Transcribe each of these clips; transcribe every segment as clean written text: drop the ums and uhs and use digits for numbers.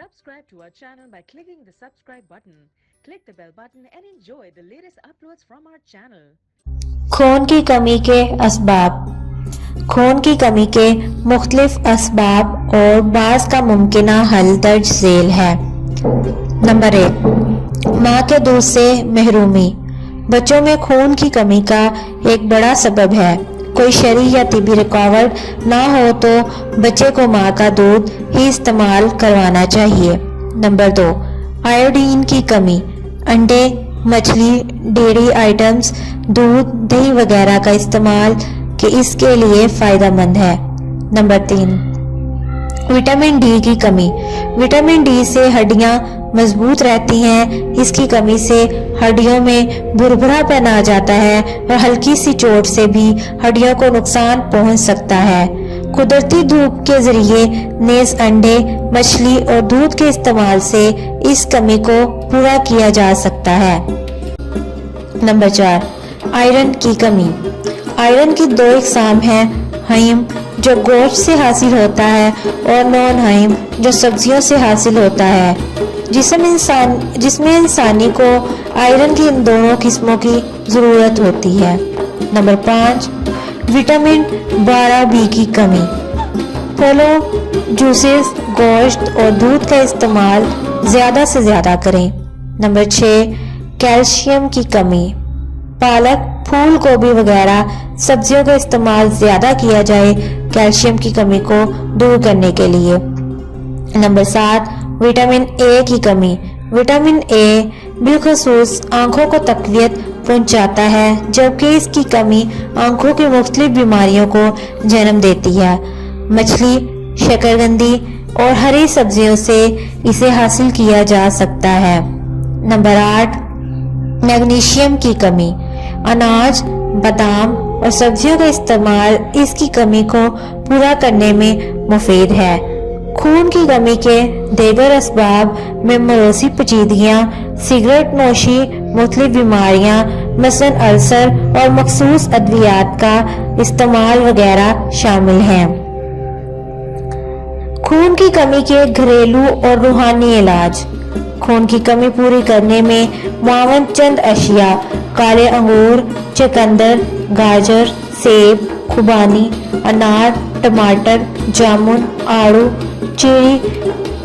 Subscribe to our channel by clicking the subscribe button. Click the bell button and enjoy the latest uploads from our channel. खून की कमी के असबाब। खून की कमी के मुख्तलिफ असबाब और बाज़ का मुमकिना हल दर्ज झेल है। नंबर 1, माँ के दूध से महरूमी। बच्चों में खून की कमी का एक बड़ा सबब है। कोई शरई या तिबी रुकावट ना हो तो बच्चे को माँ का दूध ही इस्तेमाल करवाना चाहिए। नंबर 2, आयोडीन की कमी। अंडे, मछली, डेयरी आइटम्स, दूध, दही वगैरह का इस्तेमाल कि इसके लिए फ़ायदेमंद है। नंबर 3, विटामिन डी की कमी। विटामिन डी से हड्डियां मजबूत रहती हैं। इसकी कमी से हड्डियों में भुरभुरापन आ जाता है और हल्की सी चोट से भी हड्डियों को नुकसान पहुंच सकता है। कुदरती धूप के जरिए नेज़ अंडे, मछली और दूध के इस्तेमाल से इस कमी को पूरा किया जा सकता है। नंबर 4, आयरन की कमी। आयरन की 2 इकसाम हैं, हाइम जो गोश्त से हासिल होता है और नॉन हाइम जो सब्जियों से हासिल होता है। जिसमें इंसानी को आयरन की इन दोनों किस्मों की ज़रूरत होती है। नंबर 5, विटामिन 12B की कमी। फलों, जूसेस, गोश्त और दूध का इस्तेमाल ज़्यादा से ज़्यादा करें। नंबर 6, कैल्शियम की कमी। पालक, फूल गोभी वगैरह सब्जियों का इस्तेमाल ज़्यादा किया जाए कैल्शियम की कमी को दूर करने के लिए। नंबर 7, विटामिन ए की कमी। विटामिन ए बिलखसूस आंखों को तकवीत पहुंचाता है, जबकि इसकी कमी आंखों की मुख्तलिफ बीमारियों को जन्म देती है। मछली, शकरकंदी और हरी सब्जियों से इसे हासिल किया जा सकता है। नंबर 8, मैग्नीशियम की कमी। अनाज, बादाम और सब्जियों का इस्तेमाल इसकी कमी को पूरा करने में मुफीद है। खून की कमी के दीगर असबाब में मौरूसी पेचीदगियाँ, सिगरेट नोशी, मुख्तलिफ बीमारियाँ मसलन अल्सर और मखसूस अद्वियात का इस्तेमाल वगैरह शामिल हैं। खून की कमी के घरेलू और रूहानी इलाज। खून की कमी पूरी करने में मुआवन चंद अशिया काले अंगूर, चकंदर, गाजर, सेब, खुबानी, अनार, टमाटर, जामुन, आड़ू, चीनी,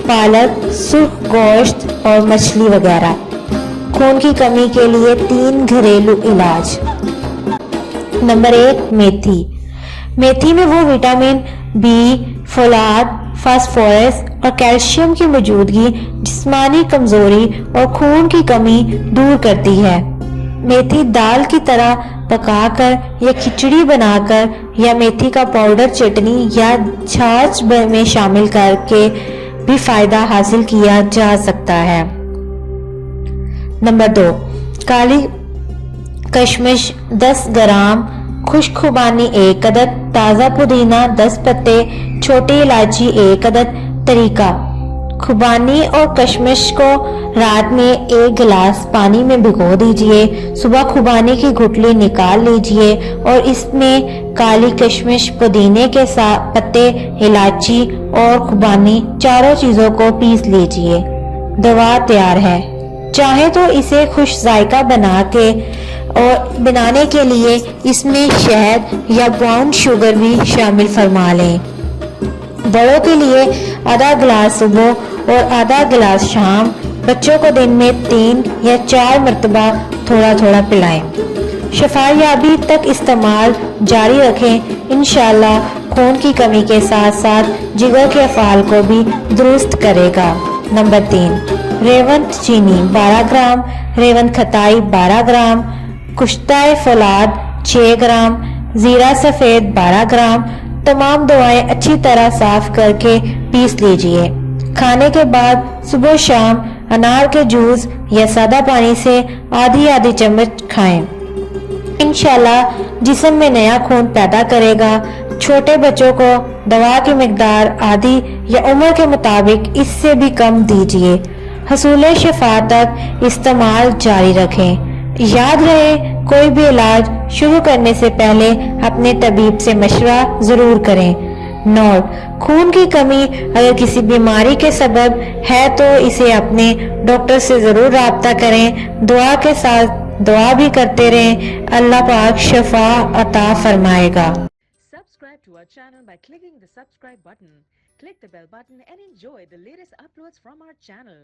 पालक, सुर्ख गोश्त और मछली वगैरह। खून की कमी के लिए 3 घरेलू इलाज। नंबर 1, मेथी। मेथी में वो विटामिन बी, फोलाद, फास्फोरस और कैल्शियम की मौजूदगी जिस्मानी कमजोरी और खून की कमी दूर करती है। मेथी दाल की तरह पकाकर या खिचड़ी बनाकर या मेथी का पाउडर चटनी या छाछ में शामिल करके भी फायदा हासिल किया जा सकता है। नंबर 2, काली कशमिश 10 ग्राम, खुश्क खुबानी 1 अदद, ताज़ा पुदीना 10 पत्ते, छोटी इलायची 1 अदद। तरीका: खुबानी और कशमिश को रात में 1 गिलास पानी में भिगो दीजिए। सुबह खुबानी की गुठली निकाल लीजिए और इसमें काली कशमिश, पुदीने के साथ पत्ते, इलायची और खुबानी चारों चीज़ों को पीस लीजिए। दवा तैयार है। चाहे तो इसे खुश जायका बनाने के लिए इसमें शहद या ब्राउन शुगर भी शामिल फरमा लें। बड़ों के लिए आधा गिलास सुबह और आधा गिलास शाम। बच्चों को दिन में 3 या 4 मरतबा थोड़ा थोड़ा पिलाएं। शफायाबी तक इस्तेमाल जारी रखें। इंशाअल्लाह खून की कमी के साथ साथ जिगर के अफ़ाल को भी दुरुस्त करेगा। नंबर 3, रेवंत चीनी 12 ग्राम, रेवंत खताई 12 ग्राम, कुश्ताए फौलाद 6 ग्राम, जीरा सफ़ेद 12 ग्राम। तमाम दवाएं अच्छी तरह साफ करके पीस लीजिए। खाने के बाद सुबह शाम अनार के जूस या सादा पानी से आधी चम्मच खाएं। इंशाल्लाह जिस्म में नया खून पैदा करेगा। छोटे बच्चों को दवा की मिकदार आधी या उम्र के मुताबिक इससे भी कम दीजिए। हसूल शफा तक इस्तेमाल जारी रखें। याद रहे, कोई भी इलाज शुरू करने से पहले अपने तबीब से मशवरा जरूर करें। نوٹ: خون کی کمی اگر کسی بیماری کے سبب ہے تو اسے اپنے ڈاکٹر سے ضرور رابطہ کریں. دعا کے ساتھ دعا بھی کرتے رہیں. اللہ پاک شفا عطا فرمائے گا. Subscribe to our channel by clicking the subscribe button. Click the bell button and enjoy the latest uploads from our channel.